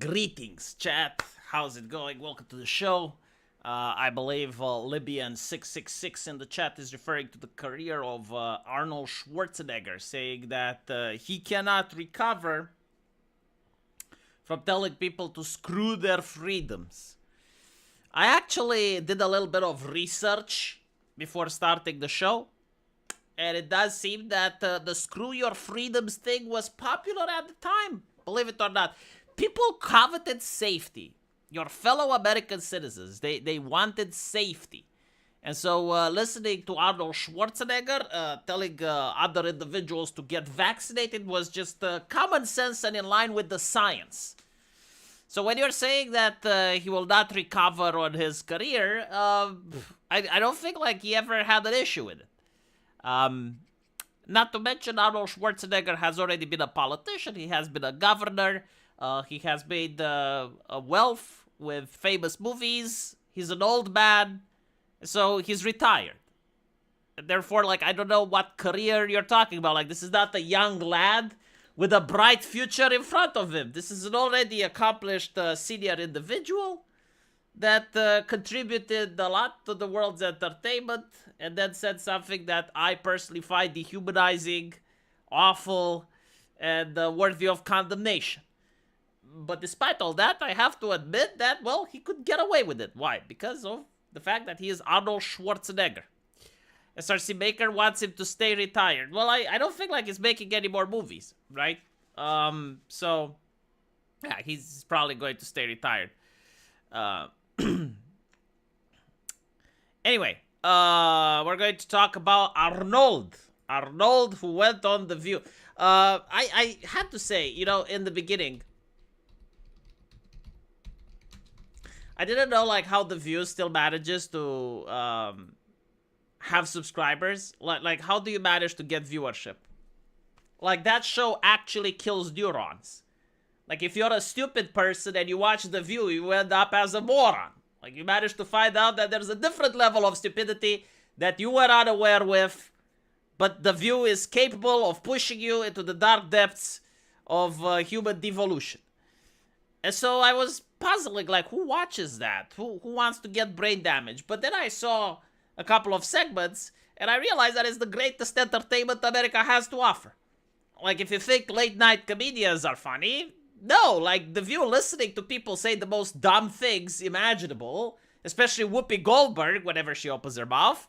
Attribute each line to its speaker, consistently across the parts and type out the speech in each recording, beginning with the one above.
Speaker 1: Greetings, chat. How's it going? Welcome to the show. I believe Libyan666 in the chat is referring to the career of Arnold Schwarzenegger, saying that he cannot recover from telling people to screw their freedoms. I actually did a little bit of research before starting the show, and it does seem that the screw your freedoms thing was popular at the time, believe it or not. People coveted safety. Your fellow American citizens, they wanted safety. And so listening to Arnold Schwarzenegger telling other individuals to get vaccinated was just common sense and in line with the science. So when you're saying that he will not recover on his career, I don't think like he ever had an issue with it. Not to mention Arnold Schwarzenegger has already been a politician. He has been a governor. He has made a wealth with famous movies. He's an old man, so he's retired. Therefore, like, I don't know what career you're talking about. Like, this is not a young lad with a bright future in front of him. This is an already accomplished senior individual that contributed a lot to the world's entertainment and then said something that I personally find dehumanizing, awful, and worthy of condemnation. But despite all that, I have to admit that, well, he could get away with it. Why? Because of the fact that he is Arnold Schwarzenegger. SRC Maker wants him to stay retired. Well, I don't think like he's making any more movies, right? So, yeah, he's probably going to stay retired. Anyway, we're going to talk about Arnold. Arnold, who went on The View. I had to say, you know, in the beginning, I didn't know, like, how The View still manages to have subscribers. Like, how do you manage to get viewership? Like, that show actually kills neurons. Like, if you're a stupid person and you watch The View, you end up as a moron. Like, you manage to find out that there's a different level of stupidity that you were unaware with, but The View is capable of pushing you into the dark depths of human devolution. And so I was puzzling, like, who watches that? Who wants to get brain damage? But then I saw a couple of segments, and I realized that it's the greatest entertainment America has to offer. Like, if you think late-night comedians are funny, no, like, The View listening to people say the most dumb things imaginable, especially Whoopi Goldberg, whenever she opens her mouth,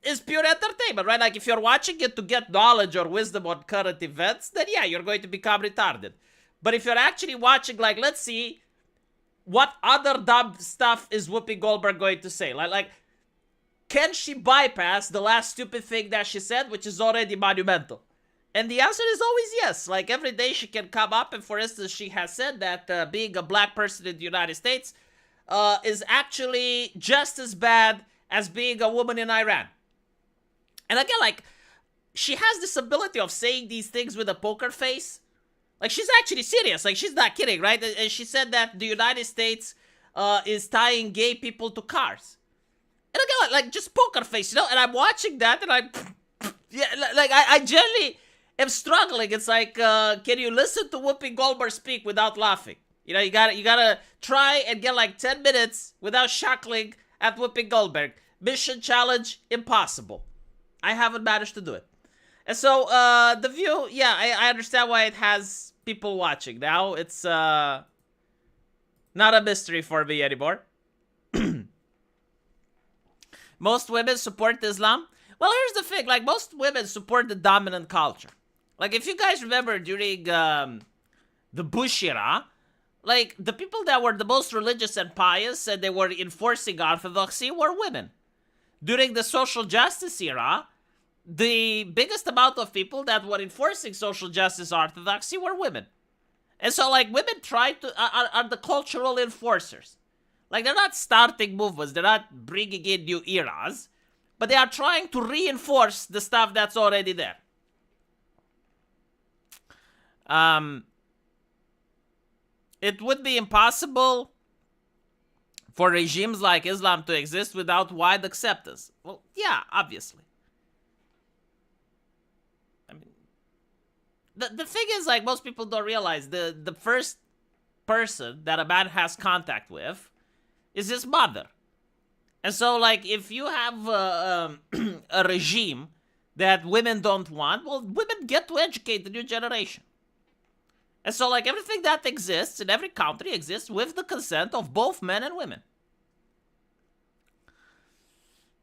Speaker 1: is pure entertainment, right? Like, if you're watching it to get knowledge or wisdom on current events, then yeah, you're going to become retarded. But if you're actually watching, like, let's see, what other dumb stuff is Whoopi Goldberg going to say? Like, can she bypass the last stupid thing that she said, which is already monumental? And the answer is always yes. Like, every day she can come up, and for instance, she has said that being a black person in the United States is actually just as bad as being a woman in Iran. And again, like, she has this ability of saying these things with a poker face. Like, she's actually serious. Like, she's not kidding, right? And she said that the United States is tying gay people to cars. And again, like just poker face, you know? And I'm watching that, and I'm... yeah, like, I generally am struggling. It's like, can you listen to Whoopi Goldberg speak without laughing? You know, you gotta try and get like 10 minutes without chuckling at Whoopi Goldberg. Mission challenge, impossible. I haven't managed to do it. And so, The View, yeah, I understand why it has people watching. Now, it's not a mystery for me anymore. Most women support Islam. Well, here's the thing. Like, most women support the dominant culture. Like, if you guys remember during the Bush era, like, the people that were the most religious and pious and they were enforcing orthodoxy were women. During the social justice era, the biggest amount of people that were enforcing social justice orthodoxy were women. And so, like, women are the cultural enforcers. Like, they're not starting movements, they're not bringing in new eras, but they are trying to reinforce the stuff that's already there. It would be impossible for regimes like Islam to exist without wide acceptance. Well, yeah, obviously. I mean, the thing is, like, most people don't realize the first person that a man has contact with is his mother. And so, like, if you have a regime that women don't want, well, women get to educate the new generation. And so, like, everything that exists in every country exists with the consent of both men and women.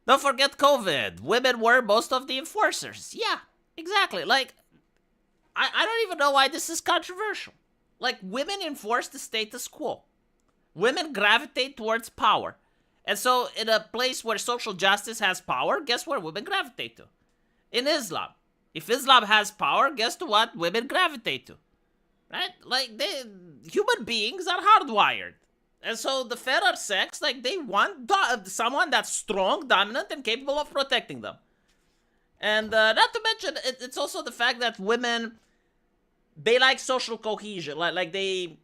Speaker 1: Don't forget COVID. Women were most of the enforcers. Yeah, exactly. Like, I don't even know why this is controversial. Like, women enforce the status quo. Women gravitate towards power. And so, in a place where social justice has power, guess where women gravitate to? In Islam. If Islam has power, guess to what women gravitate to? Right? Like, human beings are hardwired. And so the fairer sex, like, they want someone that's strong, dominant, and capable of protecting them. And not to mention, it's also the fact that women, they like social cohesion. Like they,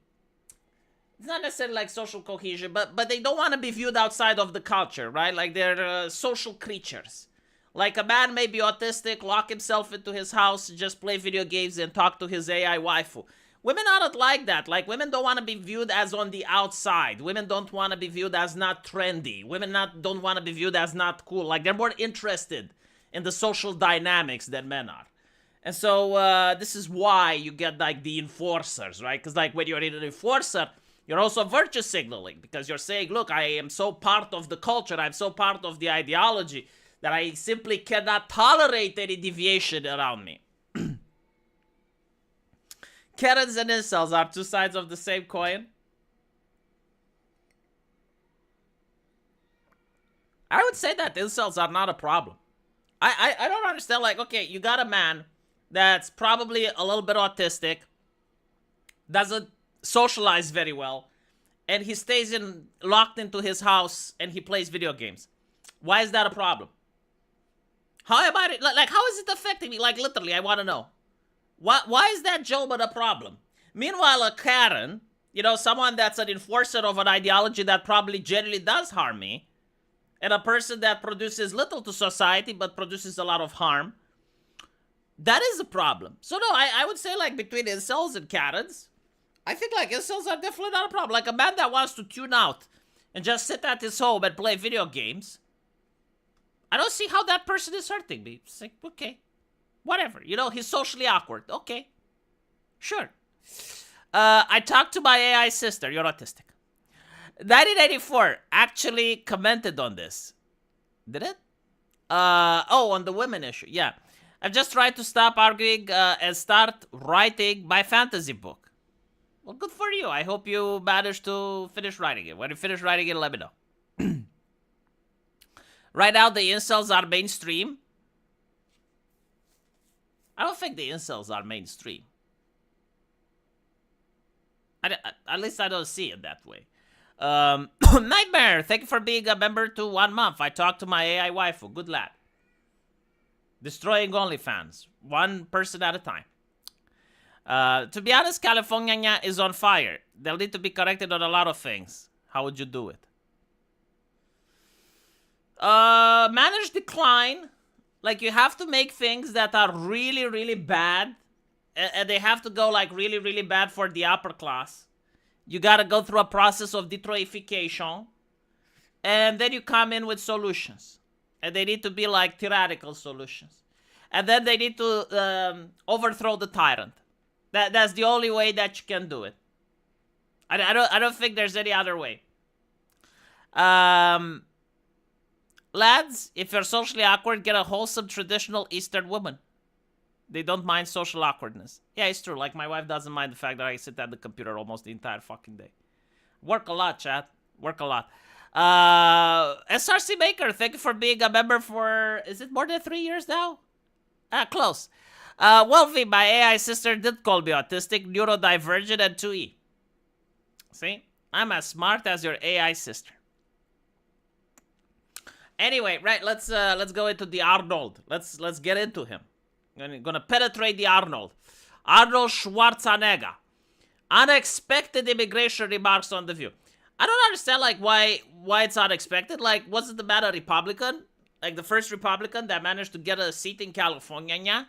Speaker 1: it's not necessarily like social cohesion, but they don't want to be viewed outside of the culture, right? Like, they're social creatures. Like, a man may be autistic, lock himself into his house, just play video games and talk to his AI waifu. Women aren't like that. Like, women don't want to be viewed as on the outside. Women don't want to be viewed as not trendy. Women don't want to be viewed as not cool. Like, they're more interested in the social dynamics than men are. And so, this is why you get, like, the enforcers, right? Because, like, when you're an enforcer, you're also virtue signaling. Because you're saying, look, I am so part of the culture. I'm so part of the ideology that I simply cannot tolerate any deviation around me. Karens and incels are two sides of the same coin. I would say that incels are not a problem. I don't understand, like, okay, you got a man that's probably a little bit autistic, doesn't socialize very well, and he stays locked into his house and he plays video games. Why is that a problem? How am I, like, how is it affecting me? Like, literally, I want to know. Why is that gentleman a problem? Meanwhile, a Karen, you know, someone that's an enforcer of an ideology that probably generally does harm me, and a person that produces little to society but produces a lot of harm, that is a problem. So no, I would say, like, between incels and Karens, I think, like, incels are definitely not a problem. Like, a man that wants to tune out and just sit at his home and play video games, I don't see how that person is hurting me. It's like, okay. Whatever, you know, he's socially awkward. Okay, sure. I talked to my AI sister. You're autistic. 1984 actually commented on this. Did it? On the women issue. Yeah. I've just tried to stop arguing and start writing my fantasy book. Well, good for you. I hope you managed to finish writing it. When you finish writing it, let me know. Right now, the incels are mainstream. I don't think the incels are mainstream. At least I don't see it that way. Nightmare, thank you for being a member to 1 month. I talked to my AI waifu. Good lad. Destroying OnlyFans. One person at a time. To be honest, California is on fire. They'll need to be corrected on a lot of things. How would you do it? Manage decline. Like, you have to make things that are really, really bad. And they have to go, like, really, really bad for the upper class. You gotta go through a process of Detroitification. And then you come in with solutions. And they need to be, like, tyrannical solutions. And then they need to overthrow the tyrant. That's the only way that you can do it. I don't think there's any other way. Lads, if you're socially awkward, get a wholesome traditional Eastern woman. They don't mind social awkwardness. Yeah, it's true. Like, my wife doesn't mind the fact that I sit at the computer almost the entire fucking day. Work a lot, chat. Work a lot. SRC Maker, thank you for being a member for, is it more than 3 years now? Close. Wolfie, my AI sister, did call me autistic, neurodivergent, and 2E. See? I'm as smart as your AI sister. Anyway, right, let's go into the Arnold. Let's get into him. I'm gonna penetrate the Arnold. Arnold Schwarzenegger. Unexpected immigration remarks on The View. I don't understand, like, why it's unexpected. Like, wasn't the man a Republican? Like, the first Republican that managed to get a seat in California.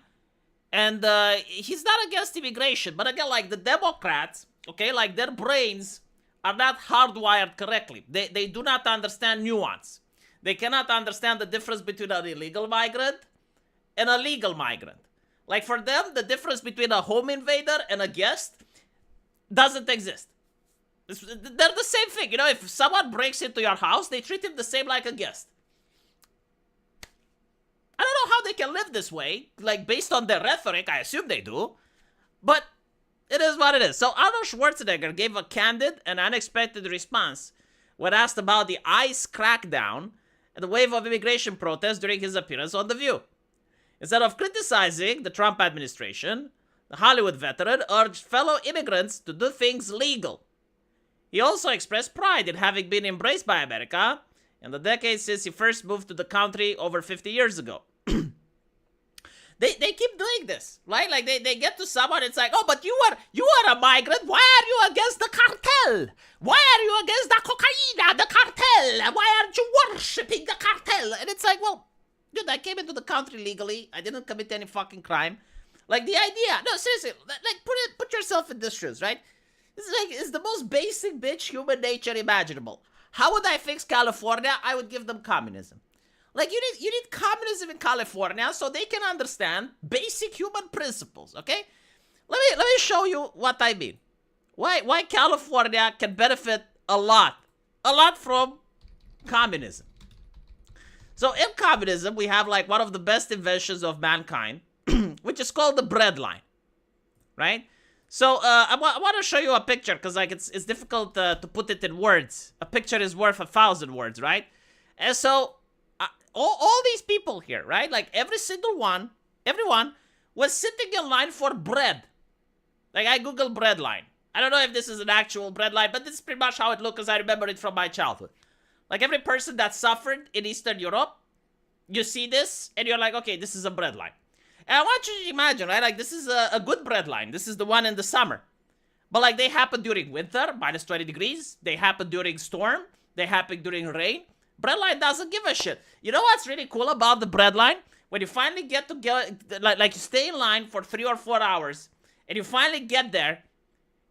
Speaker 1: And he's not against immigration. But again, like, the Democrats Okay, like their brains are not hardwired correctly. They do not understand nuance. They cannot understand the difference between an illegal migrant and a legal migrant. Like for them, the difference between a home invader and a guest doesn't exist. They're the same thing. You know, if someone breaks into your house, they treat him the same like a guest. I don't know how they can live this way. Like, based on their rhetoric, I assume they do. But it is what it is. So Arnold Schwarzenegger gave a candid and unexpected response when asked about the ICE crackdown and the wave of immigration protests during his appearance on The View. Instead of criticizing the Trump administration, the Hollywood veteran urged fellow immigrants to do things legal. He also expressed pride in having been embraced by America in the decades since he first moved to the country over 50 years ago. They keep doing this, right? Like they get to someone, it's like, oh, but you are a migrant. Why are you against the cartel? Why are you against the cocaine, the cartel? Why aren't you worshipping the cartel? And it's like, well, dude, I came into the country legally. I didn't commit any fucking crime. Like the idea, no, seriously, like put yourself in this shoes, right? It's the most basic bitch human nature imaginable. How would I fix California? I would give them communism. Like you need communism in California so they can understand basic human principles, okay? Let me show you what I mean. Why California can benefit a lot from communism. So in communism, we have like one of the best inventions of mankind, which is called the bread line, right? So I want to show you a picture because like it's difficult to put it in words. A picture is worth 1,000 words, right? And so all these people here, right? Like everyone was sitting in line for bread. Like I googled bread line. I don't know if this is an actual bread line, but this is pretty much how it looked because I remember it from my childhood. Like every person that suffered in Eastern Europe, you see this and you're like, okay, this is a bread line. And I want you to imagine, right? Like this is a good bread line. This is the one in the summer. But like they happen during winter, minus 20 degrees. They happen during storm. They happen during rain. Breadline doesn't give a shit. You know what's really cool about the breadline? When you finally get to like you stay in line for 3 or 4 hours, and you finally get there,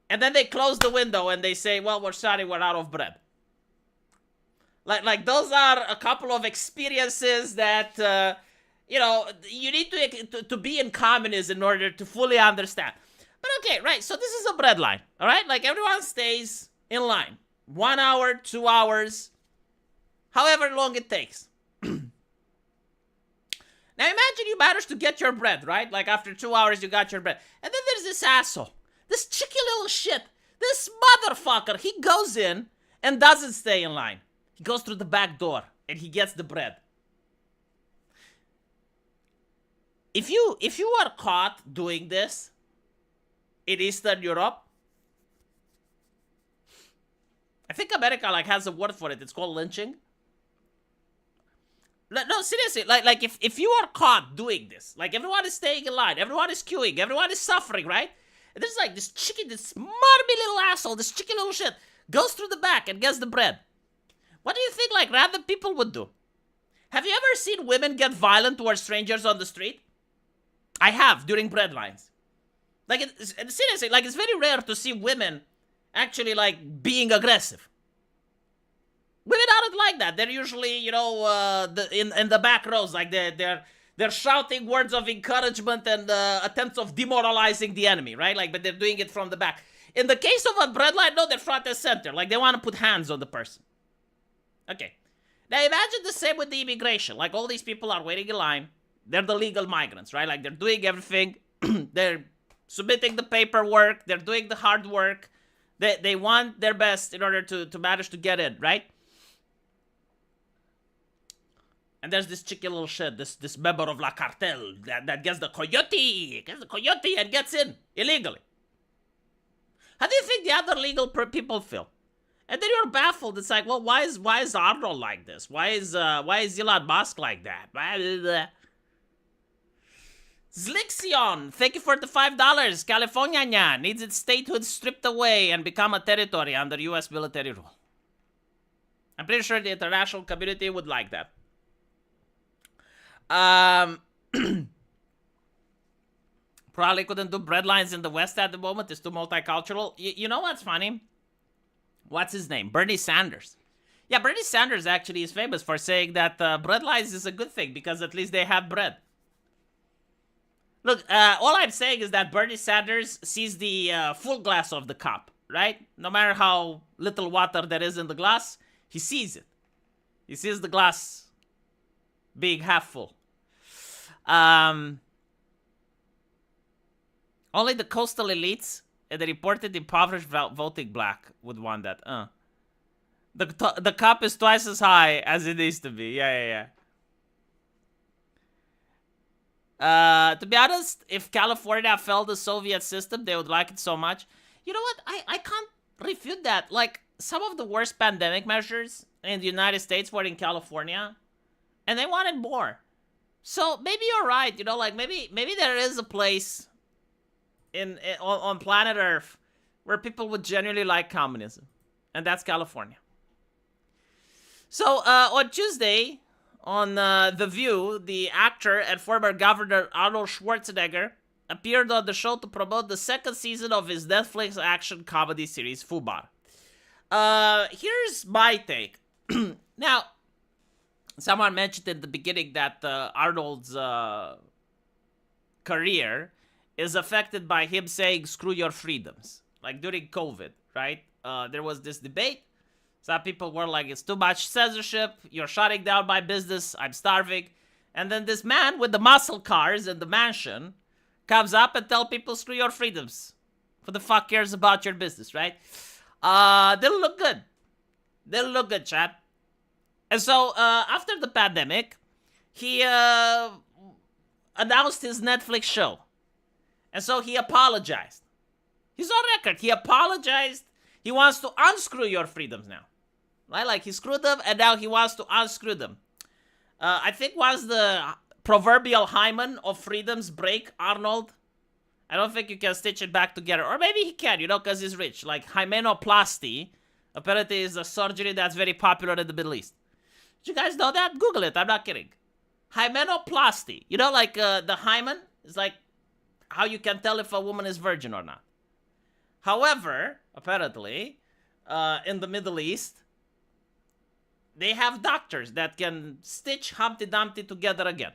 Speaker 1: and then they close the window and they say, well, we're sorry, we're out of bread. Like those are a couple of experiences that, you need to be in communism in order to fully understand. But okay, right, so this is a breadline, all right? Like everyone stays in line. 1 hour, 2 hours, however long it takes. Now imagine you managed to get your bread, right? Like after 2 hours you got your bread. And then there's this asshole. This cheeky little shit. This motherfucker. He goes in and doesn't stay in line. He goes through the back door and he gets the bread. If you are caught doing this in Eastern Europe, I think America like has a word for it. It's called lynching. No, seriously, like if you are caught doing this, like everyone is staying in line, everyone is queuing, everyone is suffering, right? And there's like this smarmy little asshole, this chicken little shit, goes through the back and gets the bread. What do you think like random people would do? Have you ever seen women get violent towards strangers on the street? I have, during bread lines. Like, seriously, like it's very rare to see women actually like being aggressive. Women aren't like that. They're usually, in the back rows, like they're shouting words of encouragement and attempts of demoralizing the enemy, right? Like, but they're doing it from the back. In the case of a breadline, no, they're front and center. Like, they want to put hands on the person. Okay. Now, imagine the same with the immigration. Like, all these people are waiting in line. They're the legal migrants, right? Like, they're doing everything. They're submitting the paperwork. They're doing the hard work. They want their best in order to manage to get in, right? And there's this cheeky little shit, this member of La Cartel that gets the coyote and gets in illegally. How do you think the other legal people feel? And then you're baffled. It's like, well, why is Arnold like this? Why is Elon Musk like that? Zlixion, thank you for the $5. California needs its statehood stripped away and become a territory under U.S. military rule. I'm pretty sure the international community would like that. Crowley couldn't do breadlines in the West at the moment. It's too multicultural. You know what's funny? What's his name? Bernie Sanders. Yeah, Bernie Sanders actually is famous for saying that breadlines is a good thing because at least they have bread. Look, all I'm saying is that Bernie Sanders sees the full glass of the cup, right? No matter how little water there is in the glass, he sees it. He sees the glass being half full. Only the coastal elites and the reported impoverished voting black would want that. The cup is twice as high as it needs to be. Yeah. To be honest, if California fell the Soviet system, they would like it so much. You know what? I can't refute that. Like, some of the worst pandemic measures in the United States were in California, and they wanted more. So maybe you're right. You know, like maybe there is a place on planet Earth where people would genuinely like communism, and that's California. So on Tuesday, on The View, the actor and former governor Arnold Schwarzenegger appeared on the show to promote the second season of his Netflix action comedy series, Fubar. Here's my take. Now, someone mentioned in the beginning that Arnold's career is affected by him saying, screw your freedoms. Like during COVID, right? There was this debate. Some people were like, it's too much censorship. You're shutting down my business. I'm starving. And then this man with the muscle cars in the mansion comes up and tells people, screw your freedoms. Who the fuck cares about your business, right? They'll look good. They'll look good, chat. And so, after the pandemic, he announced his Netflix show. And so he apologized. He's on record. He apologized. He wants to unscrew your freedoms now. Right? Like, he screwed them, and now he wants to unscrew them. I think once the proverbial hymen of freedoms break, Arnold, I don't think you can stitch it back together. Or maybe he can, you know, because he's rich. Like, hymenoplasty, apparently, is a surgery that's very popular in the Middle East. Did you guys know that? Google it. I'm not kidding. Hymenoplasty. You know, like, the hymen is like how you can tell if a woman is virgin or not. However, apparently, in the Middle East, they have doctors that can stitch Humpty Dumpty together again.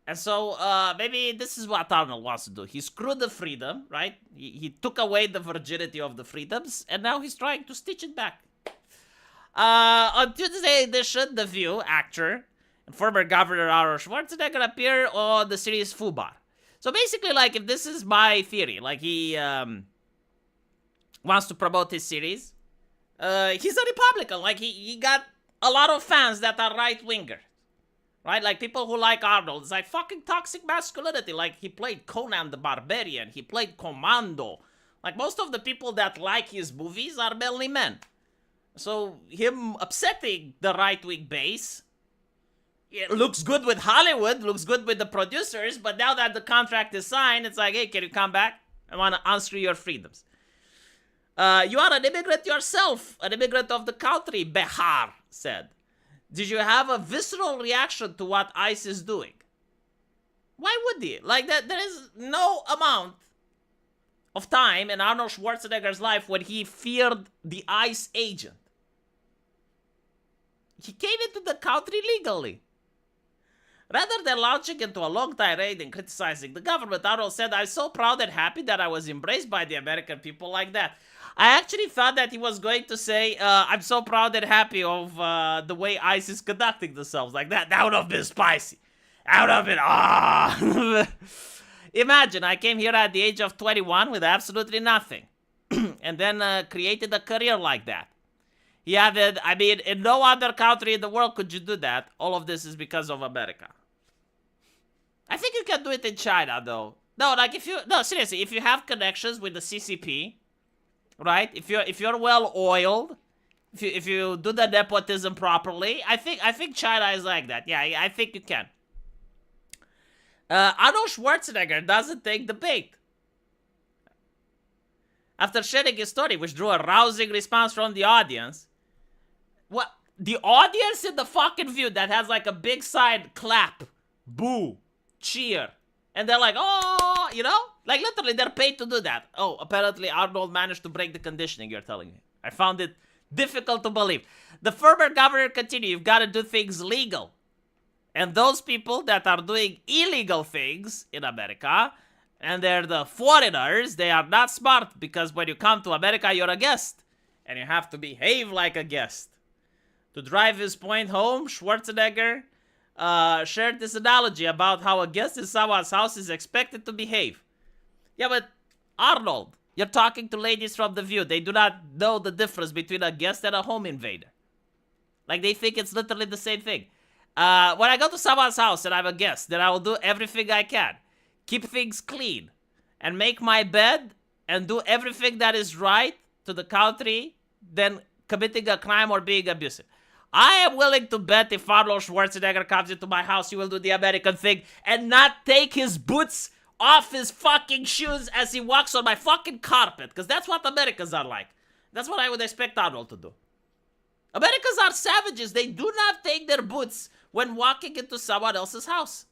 Speaker 1: And so, maybe this is what Arnold wants to do. He screwed the freedom, right? He took away the virginity of the freedoms, and now he's trying to stitch it back. On Tuesday edition, The View actor and former governor Arnold Schwarzenegger appeared on the series Fubar. So basically, like, if this is my theory, like, he wants to promote his series, he's a Republican. Like, he got a lot of fans that are right-winger. Right? Like, people who like Arnold. It's like fucking toxic masculinity. Like, he played Conan the Barbarian. He played Commando. Like, most of the people that like his movies are mainly men. So, him upsetting the right-wing base, it looks good with Hollywood, looks good with the producers, but now that the contract is signed, it's like, hey, can you come back? I want to unscrew your freedoms. You are an immigrant yourself, an immigrant of the country, Behar said. Did you have a visceral reaction to what ICE is doing? Why would he? Like, that, there is no amount of time in Arnold Schwarzenegger's life when he feared the ICE agent. He came into the country legally. Rather than launching into a long tirade and criticizing the government, Arnold said, I'm so proud and happy that I was embraced by the American people like that. I actually thought that he was going to say, I'm so proud and happy of the way ICE is conducting themselves. Like, that would have been spicy. That would have been, Imagine, I came here at the age of 21 with absolutely nothing. And then created a career like that. He added, I mean, in no other country in the world could you do that. All of this is because of America. I think you can do it in China, though. No, like, seriously, if you have connections with the CCP, right? If you're well oiled, if you do the nepotism properly, I think China is like that. Yeah, I think you can. Arnold Schwarzenegger doesn't take the bait. After sharing his story, which drew a rousing response from the audience, what the audience in the fucking View that has like a big sign, clap, boo, cheer, and they're like, oh, You know? Like, literally, they're paid to do that. Oh, apparently Arnold managed to break the conditioning, you're telling me. I found it difficult to believe. The former governor continued, you've got to do things legal. And those people that are doing illegal things in America, and they're the foreigners, they are not smart, because when you come to America, you're a guest. And you have to behave like a guest. To drive his point home, Schwarzenegger shared this analogy about how a guest in someone's house is expected to behave. Yeah, but Arnold, you're talking to ladies from The View. They do not know the difference between a guest and a home invader. Like, they think it's literally the same thing. When I go to someone's house and I'm a guest, then I will do everything I can. Keep things clean. And make my bed and do everything that is right to the country than committing a crime or being abusive. I am willing to bet if Arnold Schwarzenegger comes into my house, he will do the American thing and not take his boots off his fucking shoes as he walks on my fucking carpet. Because that's what Americans are like. That's what I would expect Arnold to do. Americans are savages. They do not take their boots when walking into someone else's house.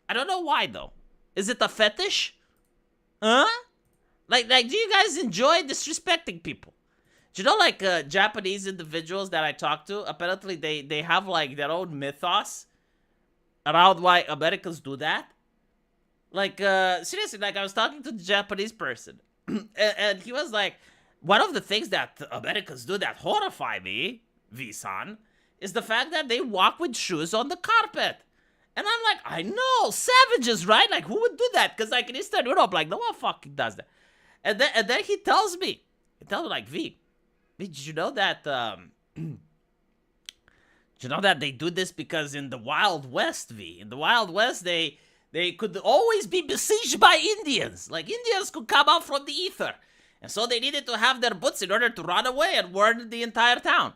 Speaker 1: I don't know why, though. Is it a fetish? Huh? Like, do you guys enjoy disrespecting people? Do you know, like, Japanese individuals that I talk to, apparently they have, like, their own mythos around why Americans do that? Like, seriously, like, I was talking to the Japanese person, and he was like, one of the things that Americans do that horrify me, V-san, is the fact that they walk with shoes on the carpet. And I'm like, I know, savages, right? Like, who would do that? Because, like, in Eastern Europe, like, no one fucking does that. And then he tells me, like, V, did you know that, did you know that they do this because in the Wild West, V, in the Wild West, they could always be besieged by Indians. Like, Indians could come out from the ether. And so they needed to have their boots in order to run away and warn the entire town.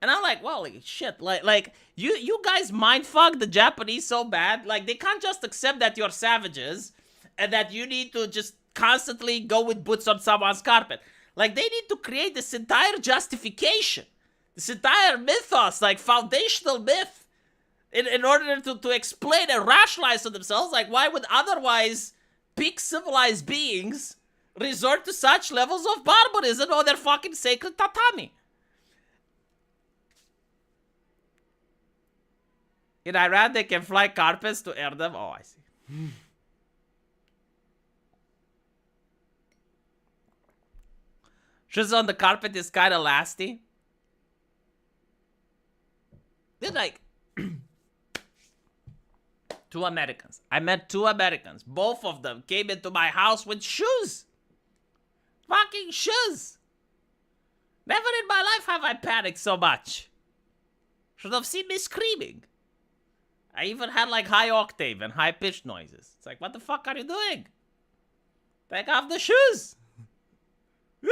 Speaker 1: And I'm like, well, shit, like you guys mindfuck the Japanese so bad. Like, they can't just accept that you're savages and that you need to just constantly go with boots on someone's carpet. Like, they need to create this entire justification, this entire mythos, like foundational myth, in order to explain and rationalize to themselves, like, why would otherwise peak civilized beings resort to such levels of barbarism on their fucking sacred tatami? In Iran, they can fly carpets to air them. Oh, I see. Shoes on the carpet is kind of lasty. They're like... two Americans. I met two Americans. Both of them came into my house with shoes. Fucking shoes. Never in my life have I panicked so much. Should have seen me screaming. I even had like high octave and high pitched noises. It's like, what the fuck are you doing? Take off the shoes. Do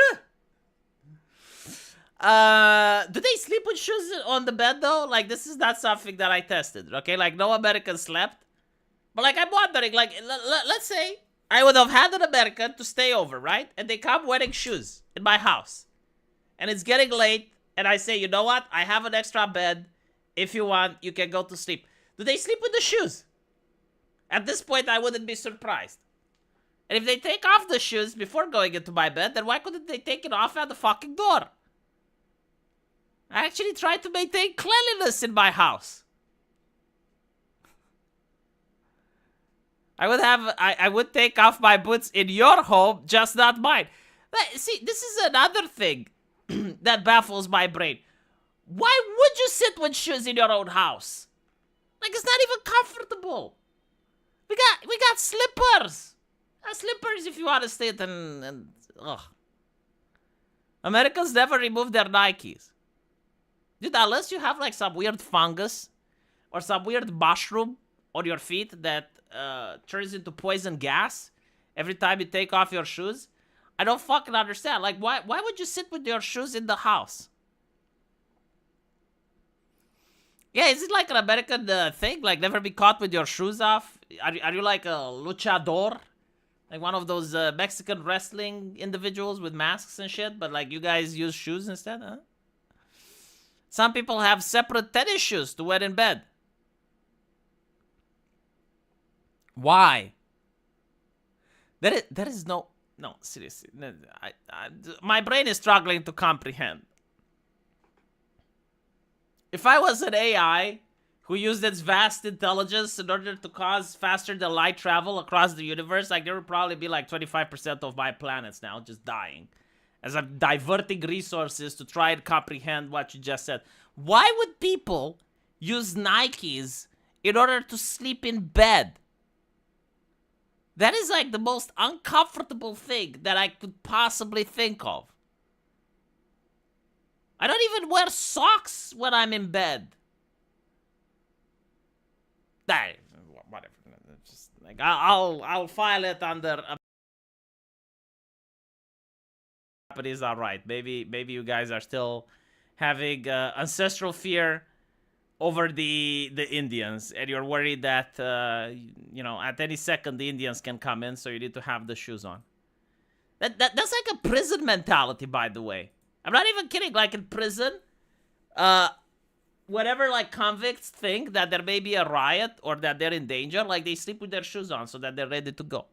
Speaker 1: they sleep with shoes on the bed though? Like, this is not something that I tested, okay? Like, no American slept. But like, I'm wondering, like, let's say I would have had an American to stay over, right? And they come wearing shoes in my house. And it's getting late, and I say, you know what? I have an extra bed. If you want, you can go to sleep. Do they sleep with the shoes? At this point, I wouldn't be surprised. And if they take off the shoes before going into my bed, then why couldn't they take it off at the fucking door? I actually try to maintain cleanliness in my house. I would take off my boots in your home, just not mine. But see, this is another thing that baffles my brain. Why would you sit with shoes in your own house? Like, it's not even comfortable. We got slippers. Slippers if you want to sit and ugh. Americans never remove their Nikes. Dude, unless you have like some weird fungus or some weird mushroom on your feet that turns into poison gas every time you take off your shoes, I don't fucking understand. Like, why would you sit with your shoes in the house? Yeah, is it like an American thing? Like, never be caught with your shoes off? Are you like a luchador? Like one of those Mexican wrestling individuals with masks and shit, but like you guys use shoes instead, huh? Some people have separate tennis shoes to wear in bed. Why? There is no seriously. My brain is struggling to comprehend. If I was an AI who used its vast intelligence in order to cause faster than light travel across the universe, like there would probably be like 25% of my planets now just dying, as I'm diverting resources to try and comprehend what you just said. Why would people use Nikes in order to sleep in bed? That is like the most uncomfortable thing that I could possibly think of. I don't even wear socks when I'm in bed. Whatever. Just like I'll file it under. But it's all right. Maybe you guys are still having ancestral fear over the Indians, and you're worried that at any second the Indians can come in, so you need to have the shoes on. That's like a prison mentality, by the way. I'm not even kidding. Like in prison, whenever like convicts think that there may be a riot or that they're in danger, like they sleep with their shoes on so that they're ready to go.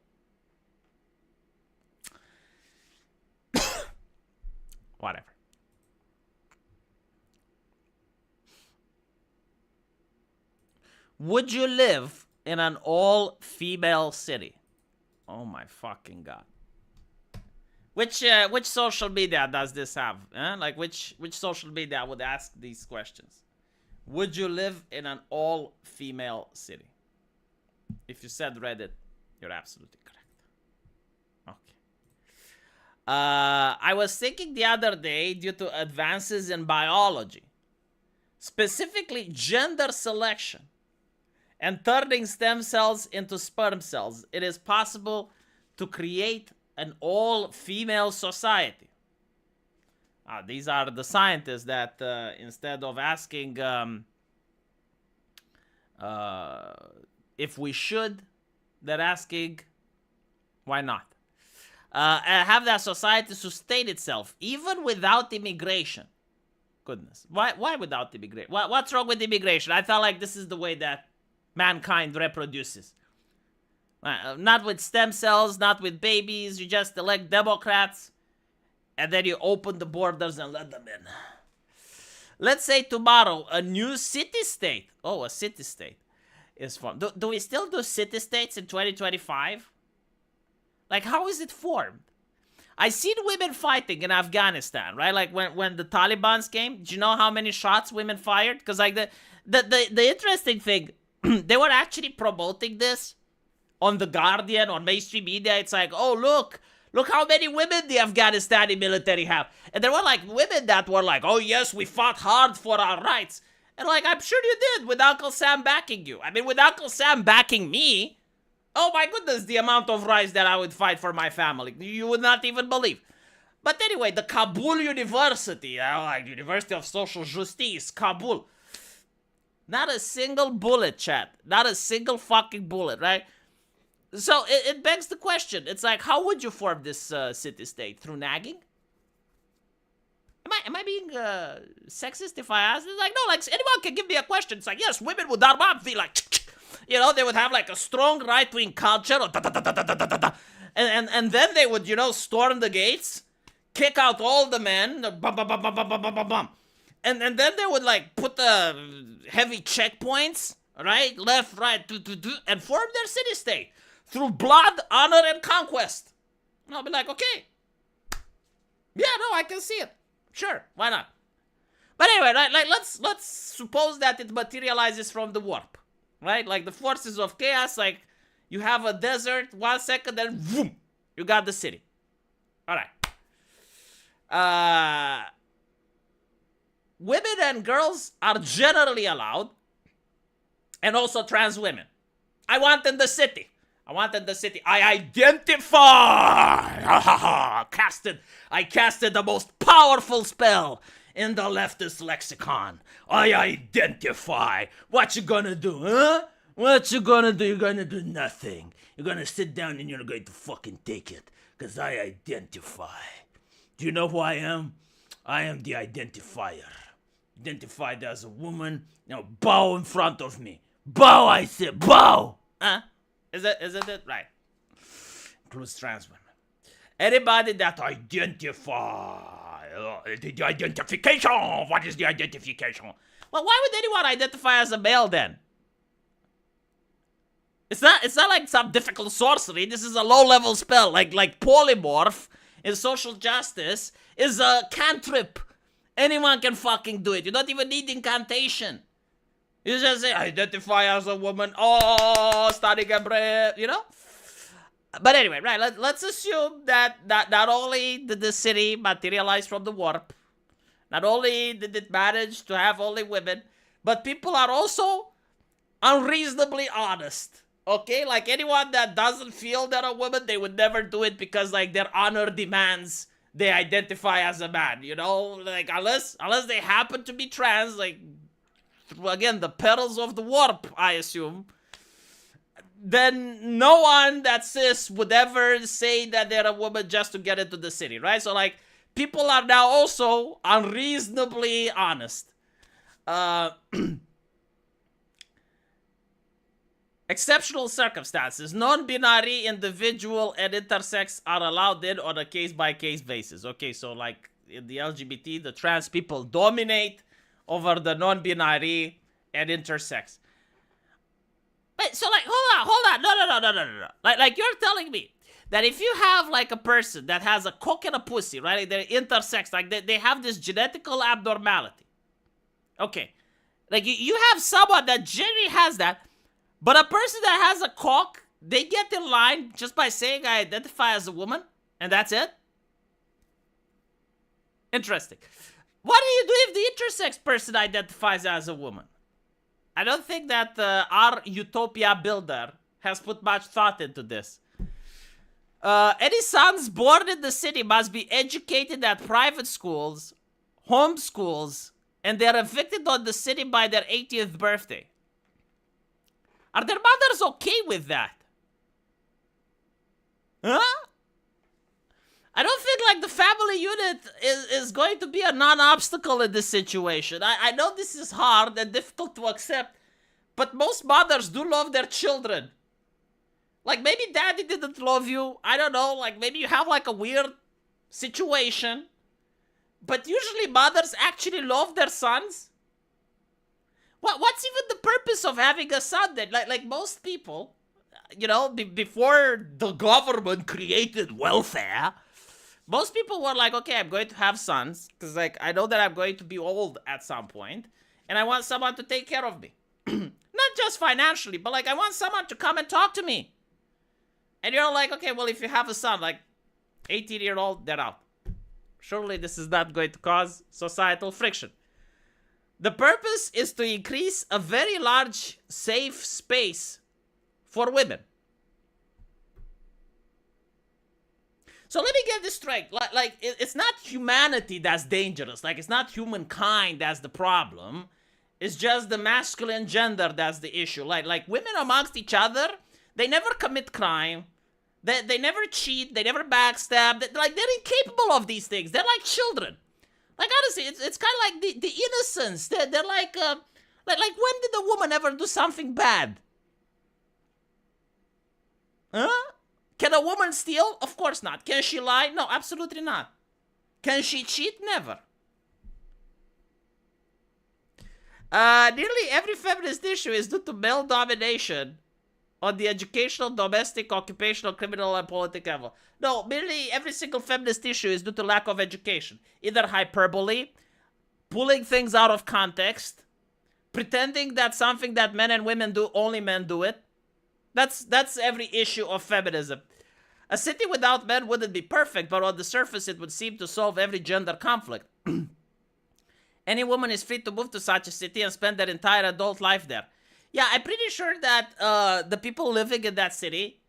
Speaker 1: Whatever. Would you live in an all-female city? Oh my fucking god. Which social media does this have? Like which social media would ask these questions? Would you live in an all-female city? If you said Reddit, you're absolutely correct. Okay. I was thinking the other day, due to advances in biology, specifically gender selection, and turning stem cells into sperm cells, it is possible to create an all-female society. These are the scientists that instead of asking if we should, they're asking why not. Have that society sustain itself even without immigration. Goodness, why without immigration? What's wrong with immigration? I felt like this is the way that mankind reproduces. Not with stem cells, not with babies. You just elect Democrats, and then you open the borders and let them in. Let's say tomorrow a new city-state. Oh, a city-state is formed. Do we still do city-states in 2025? Like, how is it formed? I seen women fighting in Afghanistan, right? Like when the Taliban came. Do you know how many shots women fired? Because like the interesting thing, they were actually promoting this on The Guardian, on mainstream media. It's like, oh, look how many women the Afghanistani military have. And there were like women that were like, oh yes, we fought hard for our rights. And like, I'm sure you did, with Uncle Sam backing you. I mean, with Uncle Sam backing me, oh my goodness, the amount of rights that I would fight for my family. You would not even believe. But anyway, the Kabul University, like University of Social Justice, Kabul. Not a single bullet, chat. Not a single fucking bullet, right? So it begs the question. It's like, how would you form this city-state? Through nagging? Am I being sexist if I ask? It's like, no, like, anyone can give me a question. It's like, yes, women would arm up, be like, they would have like a strong right-wing culture, and then they would, storm the gates, kick out all the men, and then they would like put the heavy checkpoints, right, left, right, and form their city-state through blood, honor, and conquest. And I'll be like, okay, yeah, no, I can see it. Sure, why not? But anyway, like let's suppose that it materializes from the warp, right? Like the forces of chaos. Like you have a desert 1 second, then boom, you got the city. All right. Women and girls are generally allowed, and also trans women. I wanted the city. I identify. I casted the most powerful spell in the leftist lexicon. I identify. What you gonna do, huh? What you gonna do? You're gonna do nothing. You're gonna sit down and you're going to fucking take it. Because I identify. Do you know who I am? I am the identifier. Identified as a woman. Now bow in front of me. Bow, I said, bow. Huh? Isn't it? Right. includes trans women. Anybody that the identification. What is the identification? Well, why would anyone identify as a male then? It's not like some difficult sorcery. This is a low-level spell, like polymorph in social justice is a cantrip. Anyone can fucking do it. You don't even need incantation. You just say, identify as a woman. Oh, starting a breath, you know? But anyway, right, let's assume that not only did the city materialize from the warp, not only did it manage to have only women, but people are also unreasonably honest. Okay? Like anyone that doesn't feel they're a woman, they would never do it because like their honor demands they identify as a man, you know? Like unless they happen to be trans, like again, the perils of the warp, I assume, then no one that's cis would ever say that they're a woman just to get into the city, right? So, like, people are now also unreasonably honest. Exceptional circumstances. Non-binary, individual, and intersex are allowed in on a case-by-case basis. Okay, so, like, in the LGBT, the trans people dominate over the non-binary and intersex. Wait, so like, hold on, no. Like you're telling me that if you have like a person that has a cock and a pussy, right? Like they're intersex, like they have this genetical abnormality. Okay, like you have someone that generally has that, but a person that has a cock, they get in line just by saying I identify as a woman, and that's it. Interesting. What do you do if the intersex person identifies as a woman? I don't think that our utopia builder has put much thought into this. Any sons born in the city must be educated at private schools, home schools, and they're evicted on the city by their 80th birthday. Are their mothers okay with that? Huh? I don't think like the family unit is going to be a non-obstacle in this situation. I know this is hard and difficult to accept, but most mothers do love their children. Like maybe daddy didn't love you. I don't know. Like maybe you have like a weird situation, but usually mothers actually love their sons. What's even the purpose of having a son then? Like most people, you know, before the government created welfare, most people were like, okay, I'm going to have sons because, like, I know that I'm going to be old at some point, and I want someone to take care of me. Not just financially, but, like, I want someone to come and talk to me. And you're like, okay, well, if you have a son, like, 18-year-old, they're out. Surely this is not going to cause societal friction. The purpose is to increase a very large safe space for women. So let me get this straight. Like, it's not humanity that's dangerous. Like, it's not humankind that's the problem. It's just the masculine gender that's the issue. Like women amongst each other, they never commit crime. They never cheat. They never backstab. They're incapable of these things. They're like children. Like, honestly, it's kind of like the innocence. They're like when did a woman ever do something bad? Huh? Can a woman steal? Of course not. Can she lie? No, absolutely not. Can she cheat? Never. Nearly every feminist issue is due to male domination on the educational, domestic, occupational, criminal, and political level. No, nearly every single feminist issue is due to lack of education. Either hyperbole, pulling things out of context, pretending that something that men and women do, only men do it. That's every issue of feminism. A city without men wouldn't be perfect, but on the surface it would seem to solve every gender conflict. Any woman is free to move to such a city and spend their entire adult life there. Yeah, I'm pretty sure that the people living in that city,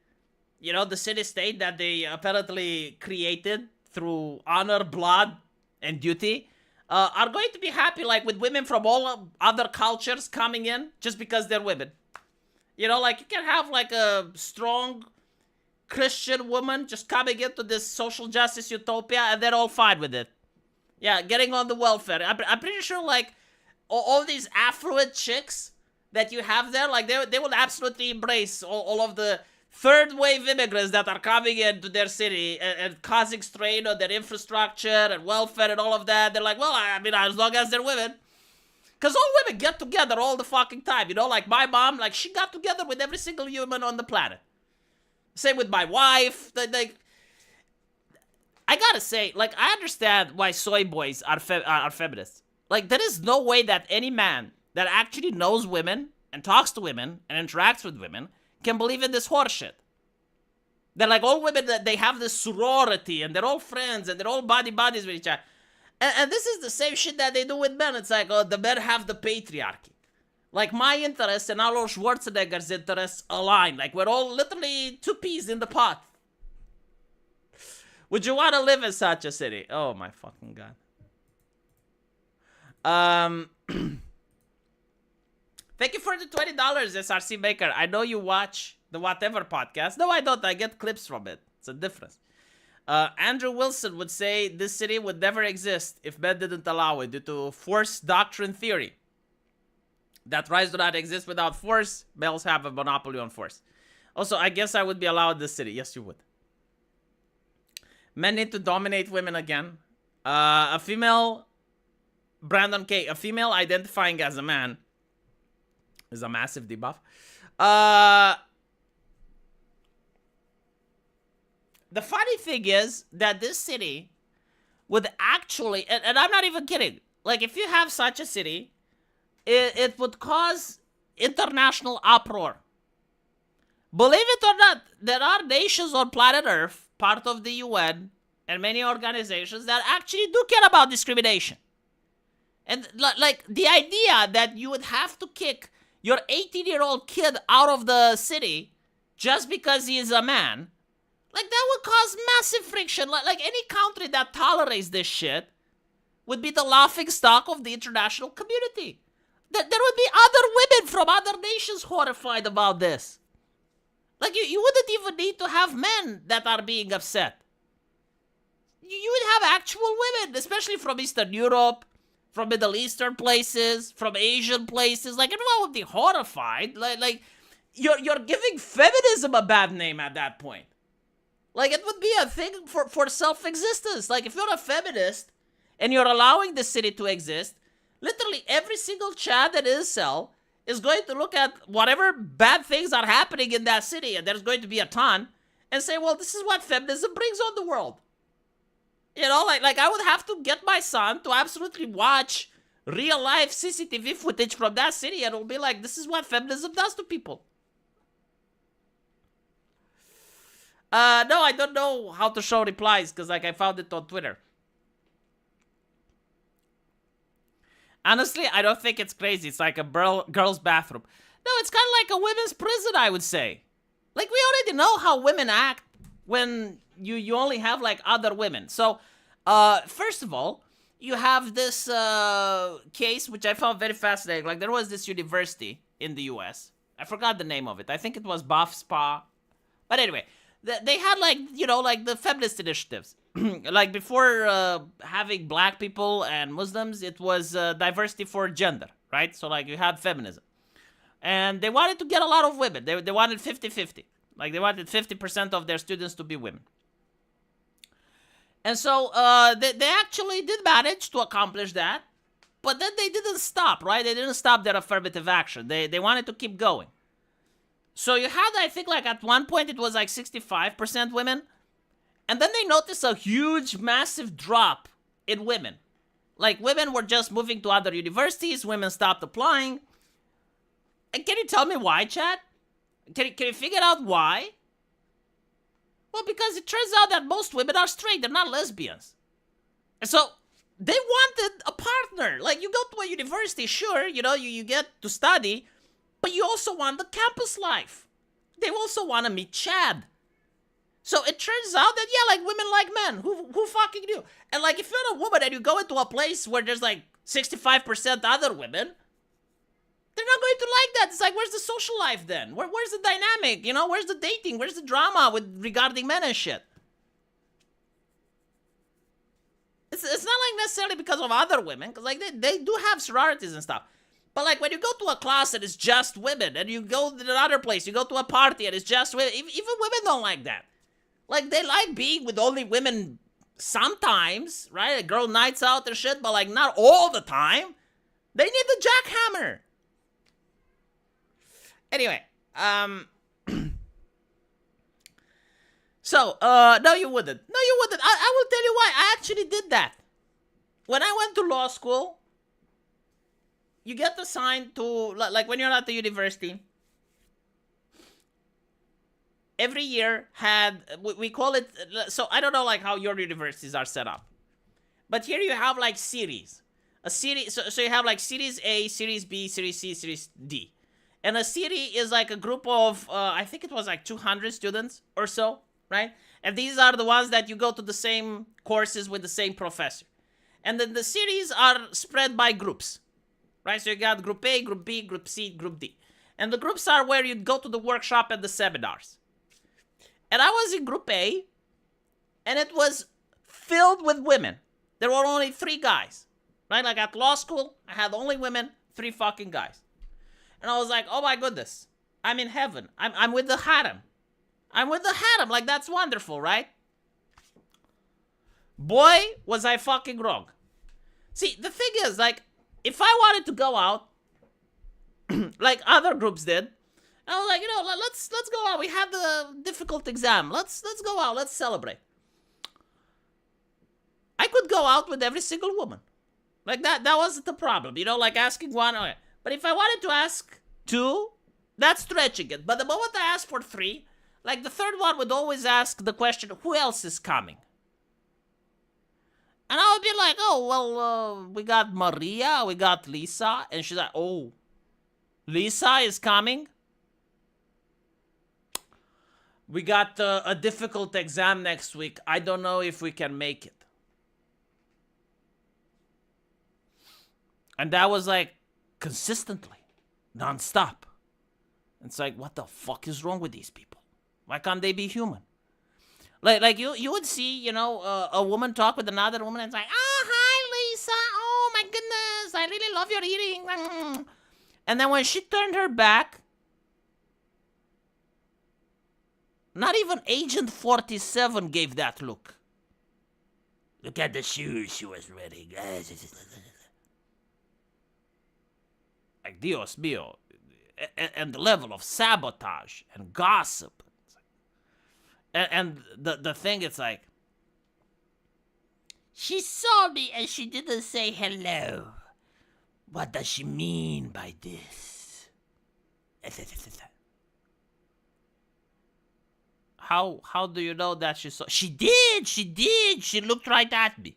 Speaker 1: you know, the city-state that they apparently created through honor, blood, and duty, are going to be happy, like, with women from all other cultures coming in just because they're women. You know, like, you can have, like, a strong Christian woman just coming into this social justice utopia, and they're all fine with it. Yeah, getting on the welfare. I'm pretty sure, like, all these affluent chicks that you have there, like, they will absolutely embrace all of the third wave immigrants that are coming into their city and causing strain on their infrastructure and welfare and all of that. They're like, well, I mean, as long as they're women. Because all women get together all the fucking time. You know, like my mom, like she got together with every single human on the planet. Same with my wife. Like, I gotta say, like, I understand why soy boys are feminists. Like, there is no way that any man that actually knows women and talks to women and interacts with women can believe in this horseshit. They're like, all women, that they have this sorority and they're all friends and they're all buddies with each other. And this is the same shit that they do with men. It's like, oh, the men have the patriarchy. Like, my interests and Arnold Schwarzenegger's interests align. Like, we're all literally two peas in the pot. Would you want to live in such a city? Oh, my fucking God. Thank you for the $20, SRC Maker. I know you watch the Whatever podcast. No, I don't. I get clips from it. It's a difference. Andrew Wilson would say this city would never exist if men didn't allow it due to force doctrine theory. That rights do not exist without force. Males have a monopoly on force. Also, I guess I would be allowed in this city. Yes, you would. Men need to dominate women again. A female... Brandon K. A female identifying as a man is a massive debuff. The funny thing is that this city would actually, and I'm not even kidding, like if you have such a city, it would cause international uproar. Believe it or not, there are nations on planet Earth, part of the UN, and many organizations that actually do care about discrimination. And like the idea that you would have to kick your 18-year-old kid out of the city just because he is a man, like that would cause massive friction. Like any country that tolerates this shit would be the laughing stock of the international community. There would be other women from other nations horrified about this. Like you wouldn't even need to have men that are being upset. You would have actual women, especially from Eastern Europe, from Middle Eastern places, from Asian places. Like everyone would be horrified. Like you're giving feminism a bad name at that point. Like, it would be a thing for self-existence. Like, if you're a feminist and you're allowing the city to exist, literally every single Chad that is incel is going to look at whatever bad things are happening in that city, and there's going to be a ton, and say, well, this is what feminism brings on the world. You know, like I would have to get my son to absolutely watch real-life CCTV footage from that city, and it'll be like, this is what feminism does to people. No, I don't know how to show replies because, like, I found it on Twitter. Honestly, I don't think it's crazy. It's like a girl's bathroom. No, it's kind of like a women's prison, I would say. Like, we already know how women act when you only have, like, other women. So, first of all, you have this case, which I found very fascinating. Like, there was this university in the U.S. I forgot the name of it. I think it was Buff Spa. But anyway... They had, like, you know, like the feminist initiatives. Like, before having black people and Muslims, it was diversity for gender, right? So, like, you had feminism. And they wanted to get a lot of women. They wanted 50-50. Like, they wanted 50% of their students to be women. And so, they actually did manage to accomplish that. But then they didn't stop, right? They didn't stop their affirmative action. They wanted to keep going. So you had, I think, like, at one point, it was, like, 65% women. And then they noticed a huge, massive drop in women. Like, women were just moving to other universities. Women stopped applying. And can you tell me why, chat? Can you figure out why? Well, because it turns out that most women are straight. They're not lesbians. And so they wanted a partner. Like, you go to a university, sure, you know, you get to study. But you also want the campus life. They also want to meet Chad. So it turns out that, yeah, like, women like men. Who fucking knew? And, like, if you're a woman and you go into a place where there's, like, 65% other women, they're not going to like that. It's like, where's the social life then? Where's the dynamic? You know, where's the dating? Where's the drama regarding men and shit? It's not, like, necessarily because of other women. Because, like, they do have sororities and stuff. But like when you go to a class and it's just women, and you go to another place, you go to a party and it's just women, even women don't like that. Like they like being with only women sometimes, right? A girl nights out and shit, but like not all the time. They need the jackhammer. Anyway, so, no you wouldn't. No you wouldn't. I will tell you why. I actually did that. When I went to law school, you get assigned to, like when you're at the university, every year had, we call it, so I don't know like how your universities are set up. But here you have like series. A series, so you have like Series A, Series B, Series C, Series D. And a series is like a group of, I think it was like 200 students or so, right? And these are the ones that you go to the same courses with the same professor. And then the series are spread by groups, right? So you got Group A, Group B, Group C, Group D. And the groups are where you'd go to the workshop and the seminars. And I was in Group A, and it was filled with women. There were only 3 guys, right? Like at law school, I had only women, 3 fucking guys. And I was like, oh my goodness, I'm in heaven. I'm with the harem. I'm with the harem. Like, that's wonderful, right? Boy, was I fucking wrong. See, the thing is, like, if I wanted to go out, like other groups did, I was like, you know, let's go out. We had the difficult exam. Let's go out. Let's celebrate. I could go out with every single woman. Like, that wasn't the problem. You know, like asking one. Okay. But if I wanted to ask 2, that's stretching it. But the moment I asked for 3, like the third one would always ask the question, who else is coming? And I would be like, oh, well, we got Maria, we got Lisa. And she's like, oh, Lisa is coming? We got a difficult exam next week. I don't know if we can make it. And that was like consistently, non-stop. It's like, what the fuck is wrong with these people? Why can't they be human? Like you would see, you know, a woman talk with another woman and it's like, oh, hi, Lisa. Oh, my goodness. I really love your eating. And then when she turned her back, not even Agent 47 gave that look. Look at the shoes she was wearing. Like, Dios mío. And the level of sabotage and gossip. And the thing, it's like, she saw me and she didn't say hello. What does she mean by this? How do you know that she saw? She did. She looked right at me.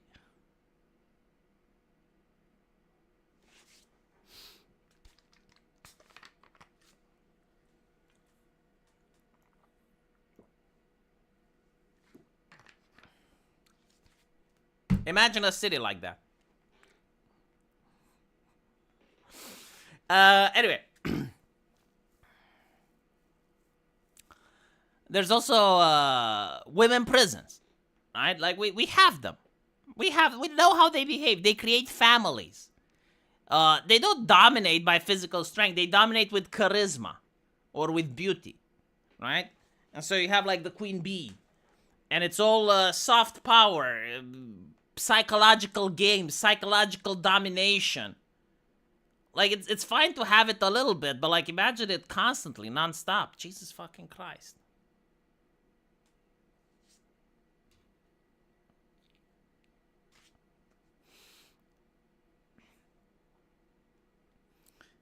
Speaker 1: Imagine a city like that. Anyway. There's also women prisons, right? Like we have them. We know how they behave. They create families. They don't dominate by physical strength. They dominate with charisma or with beauty, right? And so you have like the queen bee, and it's all soft power, psychological games, psychological domination. Like, it's fine to have it a little bit, but like, imagine it constantly, non-stop. Jesus fucking Christ.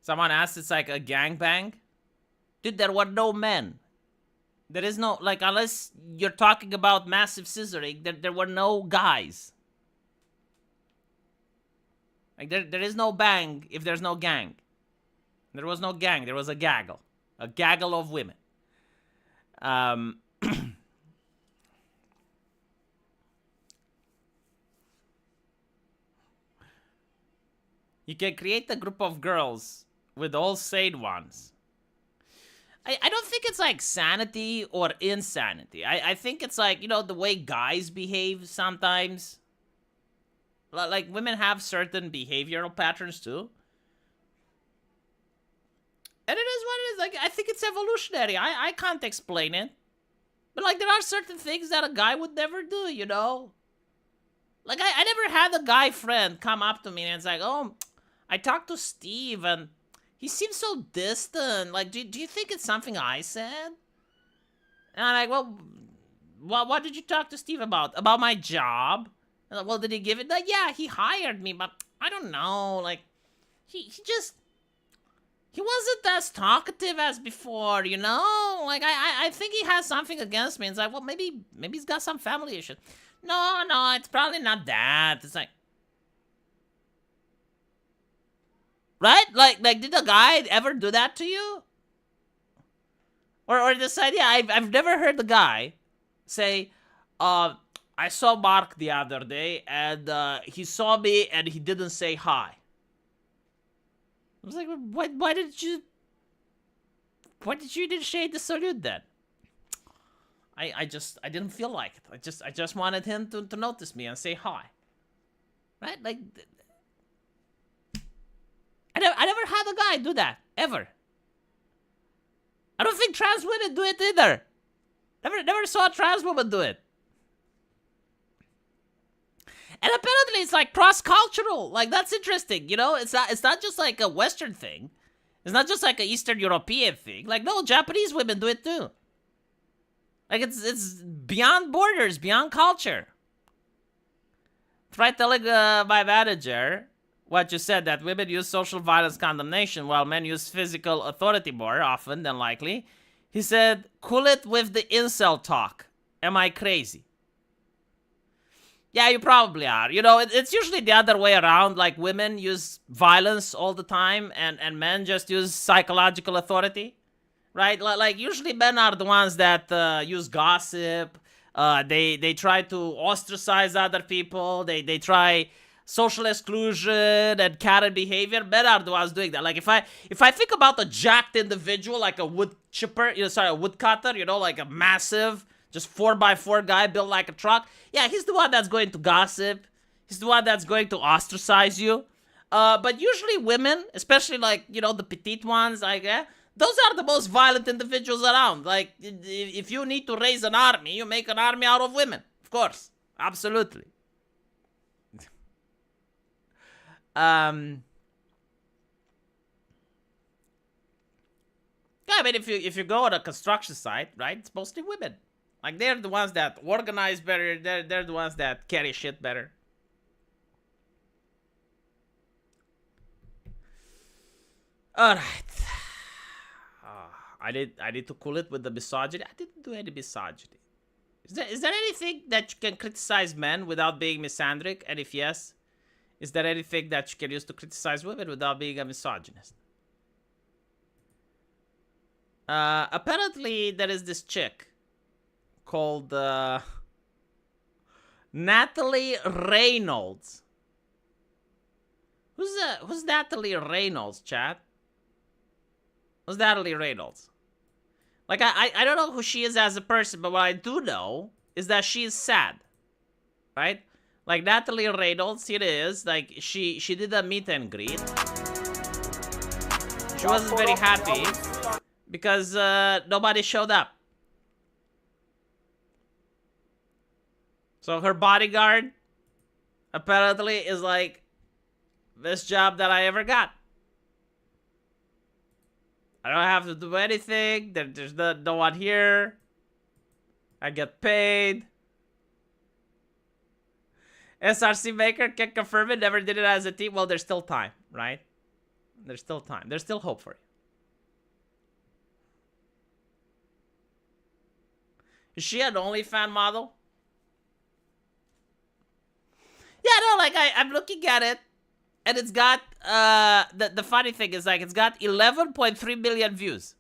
Speaker 1: Someone asked, it's like a gangbang. Dude, there were no men. There is no, like, unless you're talking about massive scissoring, there were no guys. Like, there is no bang if there's no gang. There was no gang. There was a gaggle. A gaggle of women. You can create a group of girls with all sane ones. I don't think it's like sanity or insanity. I think it's like, you know, the way guys behave sometimes. Like, women have certain behavioral patterns too. And it is what it is. Like, I think it's evolutionary. I can't explain it. But, like, there are certain things that a guy would never do, you know? Like, I never had a guy friend come up to me and it's like, oh, I talked to Steve and he seems so distant. Like, do you think it's something I said? And I'm like, well, what did you talk to Steve about? About my job? And like, well, did he give it? Like, yeah, he hired me, but I don't know. Like, he wasn't as talkative as before, you know? Like, I think he has something against me. It's like, well, maybe he's got some family issues. No, it's probably not that. It's like, right? Like, did the guy ever do that to you? Or this idea, I've never heard the guy say, I saw Mark the other day, and he saw me, and he didn't say hi. I was like, why did you initiate the salute then? I didn't feel like it. I just wanted him to notice me and say hi. Right? Like, I never had a guy do that, ever. I don't think trans women do it either. Never saw a trans woman do it. And apparently it's like cross-cultural. Like, that's interesting, you know? It's not just like a Western thing. It's not just like an Eastern European thing. Like, no, Japanese women do it too. Like, it's beyond borders, beyond culture. Try telling my manager what you said, that women use social violence condemnation while men use physical authority more often than likely. He said, cool it with the incel talk. Am I crazy? Yeah, you probably are. You know, it's usually the other way around. Like, women use violence all the time and men just use psychological authority. Right? Like, usually men are the ones that use gossip. They try to ostracize other people. They try social exclusion and Karen behavior. Men are the ones doing that. Like, if I think about a jacked individual, like a wood chipper, a woodcutter, like a massive, just 4x4 guy built like a truck. Yeah, he's the one that's going to gossip. He's the one that's going to ostracize you. But usually women, especially like, the petite ones, like, those are the most violent individuals around. Like, if you need to raise an army, you make an army out of women. Of course. Absolutely. Yeah, I mean, if you go on a construction site, right, it's mostly women. Like, they're the ones that organize better. They're the ones that carry shit better. All right. I need to cool it with the misogyny. I didn't do any misogyny. Is there anything that you can criticize men without being misandric? And if yes, is there anything that you can use to criticize women without being a misogynist? Apparently there is this chick called Natalie Reynolds. Who's Natalie Reynolds, chat? Who's Natalie Reynolds? Like, I don't know who she is as a person, but what I do know is that she is sad. Right? Like, Natalie Reynolds, here it is. Like, she did a meet and greet. She wasn't very happy because nobody showed up. So her bodyguard apparently is like, best job that I ever got. I don't have to do anything. There's no one here. I get paid. SRC Maker can confirm it. Never did it as a team. Well, there's still time, right? There's still time. There's still hope for you. Is she an OnlyFans model? Yeah, no, like, I'm looking at it. And it's got, the funny thing is, like, it's got 11.3 million views.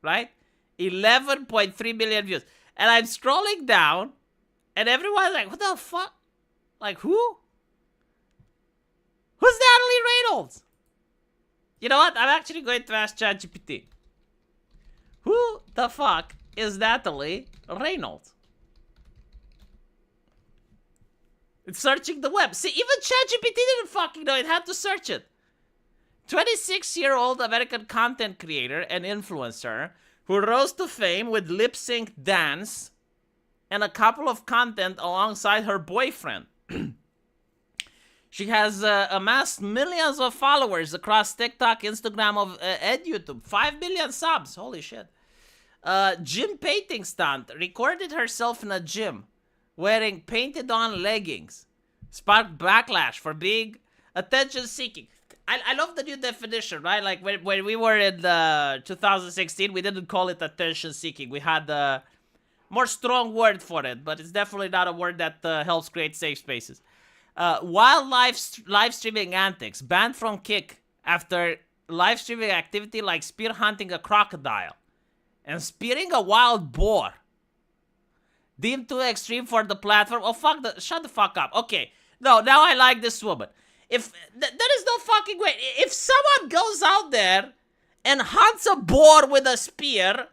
Speaker 1: Right? 11.3 million views. And I'm scrolling down. And everyone's like, what the fuck? Like, who? Who's Natalie Reynolds? You know what? I'm actually going to ask ChatGPT. Who the fuck is Natalie Reynolds? It's searching the web. See, even ChatGPT didn't fucking know. It had to search it. 26-year-old American content creator and influencer who rose to fame with lip sync dance and a couple of content alongside her boyfriend. She has amassed millions of followers across TikTok, Instagram, and YouTube. 5 million subs. Holy shit. Gym painting stunt. Recorded herself in a gym wearing painted on leggings. Sparked backlash for being attention seeking. I love the new definition, right? Like when we were in 2016, we didn't call it attention seeking. We had a more strong word for it, but it's definitely not a word that helps create safe spaces. Wild live streaming antics. Banned from Kick after live streaming activity like spear hunting a crocodile and spearing a wild boar. Deemed too extreme for the platform. Oh, shut the fuck up. Okay. No, now I like this woman. If there is no fucking way. If someone goes out there and hunts a boar with a spear,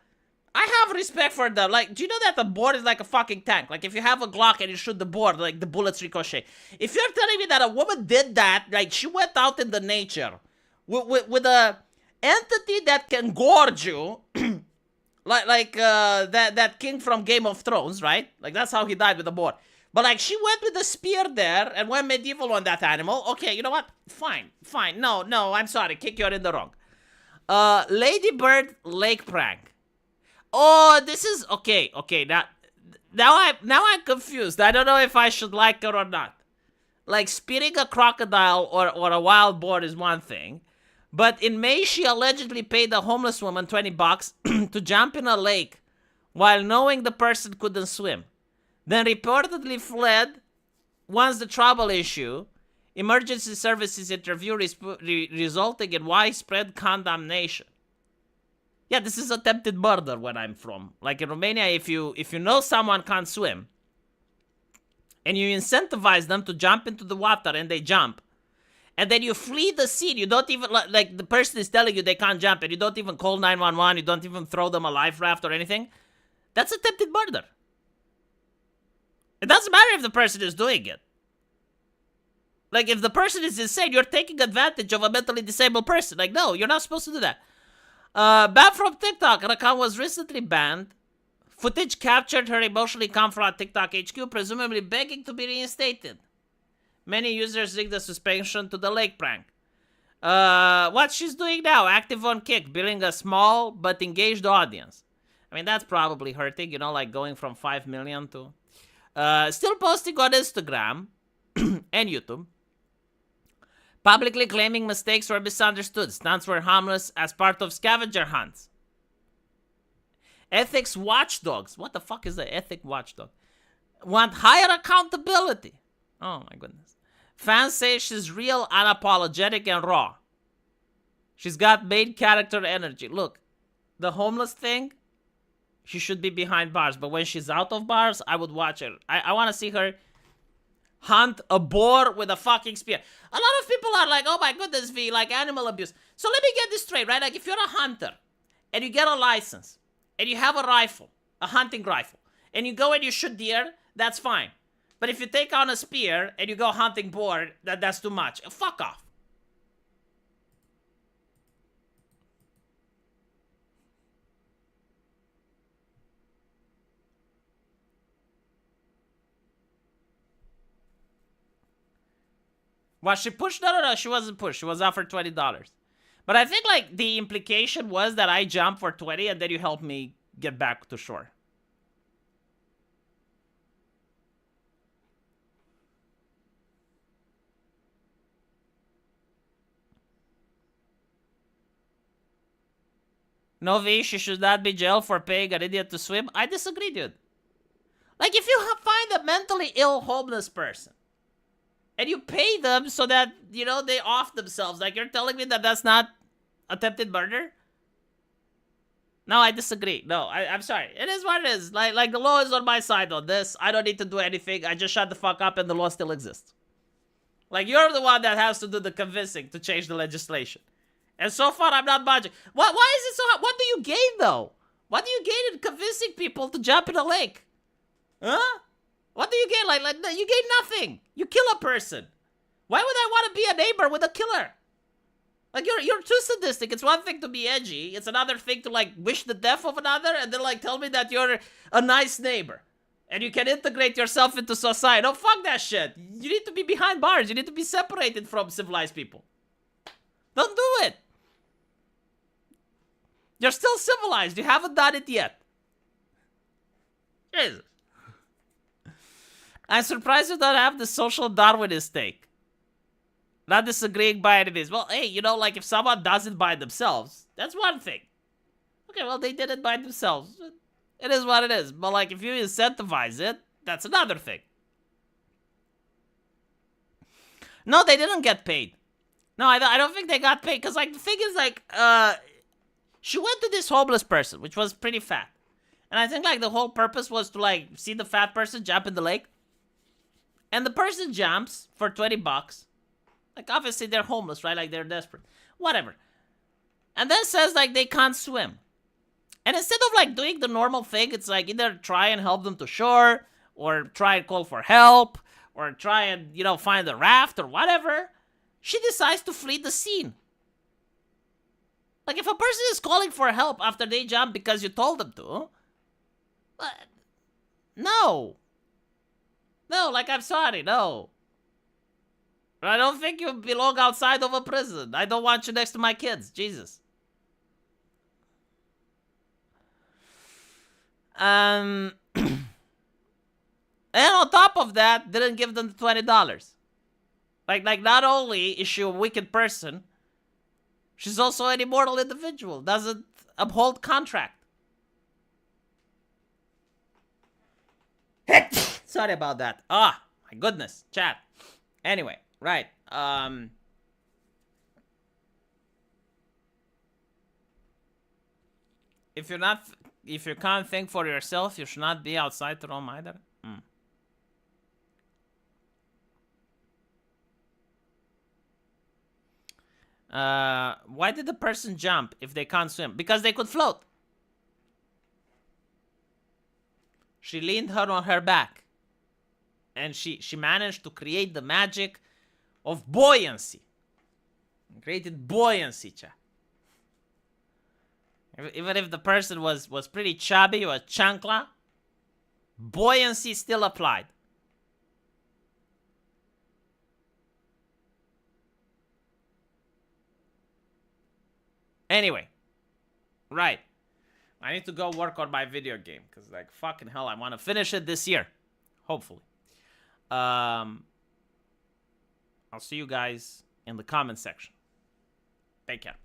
Speaker 1: I have respect for them. Like, do you know that the boar is like a fucking tank? Like, if you have a Glock and you shoot the boar, like, the bullets ricochet. If you're telling me that a woman did that, like, she went out in the nature with a entity that can gorge you, like that king from Game of Thrones, right? Like, that's how he died with the boar. But, like, she went with a spear there and went medieval on that animal. Okay, you know what? Fine. No, I'm sorry. Kick, you're in the wrong. Ladybird lake prank. Oh, this is... Okay. Now I'm confused. I don't know if I should like it or not. Like, spearing a crocodile or a wild boar is one thing. But in May, she allegedly paid a homeless woman $20 to jump in a lake while knowing the person couldn't swim. Then reportedly fled once the trouble issue, emergency services interview resulting in widespread condemnation. Yeah, this is attempted murder where I'm from. Like in Romania, if you know someone can't swim, and you incentivize them to jump into the water and they jump, and then you flee the scene, you don't even, like the person is telling you they can't jump, and you don't even call 911, you don't even throw them a life raft or anything, that's attempted murder. It doesn't matter if the person is doing it. Like, if the person is insane, you're taking advantage of a mentally disabled person. Like, no, you're not supposed to do that. Banned from TikTok. An account was recently banned. Footage captured her emotionally confront TikTok HQ, presumably begging to be reinstated. Many users linked the suspension to the lake prank. What she's doing now, active on Kick, building a small but engaged audience. I mean, that's probably hurting, you know, like going from 5 million to... still posting on Instagram and YouTube. Publicly claiming mistakes were misunderstood. Stunts were harmless as part of scavenger hunts. Ethics watchdogs. What the fuck is the ethic watchdog? Want higher accountability. Oh my goodness. Fans say she's real, unapologetic, and raw. She's got main character energy. Look, the homeless thing, she should be behind bars, but when she's out of bars, I would watch her. I want to see her hunt a boar with a fucking spear. A lot of people are like, oh my goodness, V, like animal abuse. So let me get this straight, right? Like if you're a hunter and you get a license and you have a rifle, a hunting rifle, and you go and you shoot deer, that's fine. But if you take on a spear and you go hunting boar, that's too much. Fuck off. Was she pushed? No, she wasn't pushed. She was offered $20. But I think, like, the implication was that I jumped for 20 and then you helped me get back to shore. No, V, she should not be jailed for paying an idiot to swim. I disagree, dude. Like, if you find a mentally ill homeless person, and you pay them so that, you know, they off themselves. Like, you're telling me that that's not attempted murder? No, I disagree. No, I'm sorry. It is what it is. Like the law is on my side on this. I don't need to do anything. I just shut the fuck up and the law still exists. Like, you're the one that has to do the convincing to change the legislation. And so far, I'm not budging. Why is it so hard? What do you gain, though? What do you gain in convincing people to jump in a lake? Huh? What do you gain? Like you gain nothing. You kill a person. Why would I want to be a neighbor with a killer? Like, you're too sadistic. It's one thing to be edgy. It's another thing to, like, wish the death of another and then, like, tell me that you're a nice neighbor. And you can integrate yourself into society. No, fuck that shit. You need to be behind bars. You need to be separated from civilized people. Don't do it. You're still civilized. You haven't done it yet. Jesus. I'm surprised you don't have the social Darwinist take. Not disagreeing by any means. Well, hey, you know, like, if someone does it by themselves, that's one thing. Okay, well, they did it by themselves. It is what it is. But, like, if you incentivize it, that's another thing. No, they didn't get paid. No, I don't think they got paid. Because, like, the thing is, like, she went to this homeless person, which was pretty fat. And I think, like, the whole purpose was to, like, see the fat person jump in the lake. And the person jumps for $20. Like, obviously, they're homeless, right? Like, they're desperate. Whatever. And then says, like, they can't swim. And instead of, like, doing the normal thing, it's like either try and help them to shore, or try and call for help, or try and, you know, find a raft or whatever. She decides to flee the scene. Like, if a person is calling for help after they jump because you told them to, no. No, like, I'm sorry, no. I don't think you belong outside of a prison. I don't want you next to my kids. Jesus. And on top of that, didn't give them the $20. Like, not only is she a wicked person, she's also an immoral individual. Doesn't uphold contract. Sorry about that. Ah, my goodness, chat. Anyway, right. If you can't think for yourself, you should not be outside to roam either. Why did the person jump if they can't swim? Because they could float. She leaned her on her back. And she managed to create the magic of buoyancy. Created buoyancy, chat. Even if the person was pretty chubby or chancla, buoyancy still applied. Anyway, right. I need to go work on my video game because, like, fucking hell, I want to finish it this year, hopefully. I'll see you guys in the comment section. Take care.